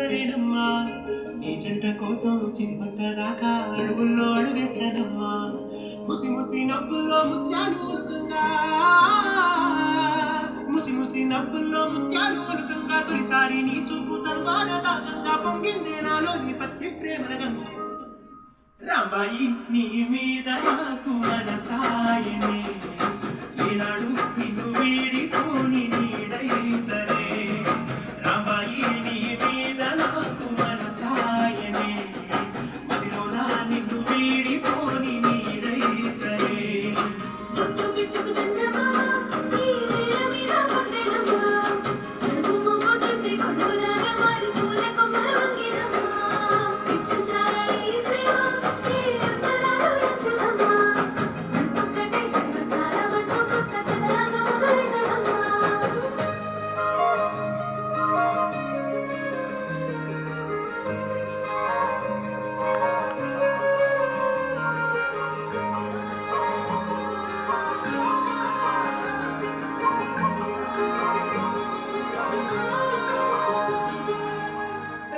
ఎవరేనమ్మా నీ జంట కోసం చిరుపట్ట దాకా అడుగుల్లో అడుగేస్తానమ్మా ముసి ముసి నవ్వుల్లో ముత్యాలు ఊరుతుందా ముసి ముసి నవ్వుల్లో ముత్యాలు ఊరుతుందా తొలిసారి నీ చూపు తరువాత దాకంగా పొంగిందే నాలో నీ పచ్చి ప్రేమల గంగ రాంబాయి నీ మీద నాకు మనసాయనే ఈనాడు నిన్ను వీడిపోని నీడైతరే రాంబాయి నీ మీద నాకు మనసాయనే మదిలోన నిన్ను వీడిపోని నీడైతరే ముట్టు గిట్టుకు చందమామ ఈ నేల మీద పడ్డేనమ్మా అడుగు మొగ్గు తిప్పి కొడుకులాగా మారి పూల కొమ్మల వంగేనమ్మా ఇచ్చిందాల ఈ ప్రేమ ఈ అంతరాలు ఎంచుదమ్మా మనసొక్కటే జన్మస్థానమంటూ కొత్త కథలాగా మొదలైనదమ్మా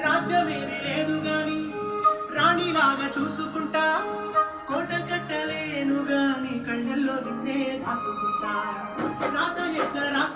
రాజ్యమేది లేదు గాని రాణిలాగా చూసుకుంటా కోట కట్టలేను గాని కళ్ళల్లో నిన్నే దాచుకుంటా రాత ఎట్లా రాసి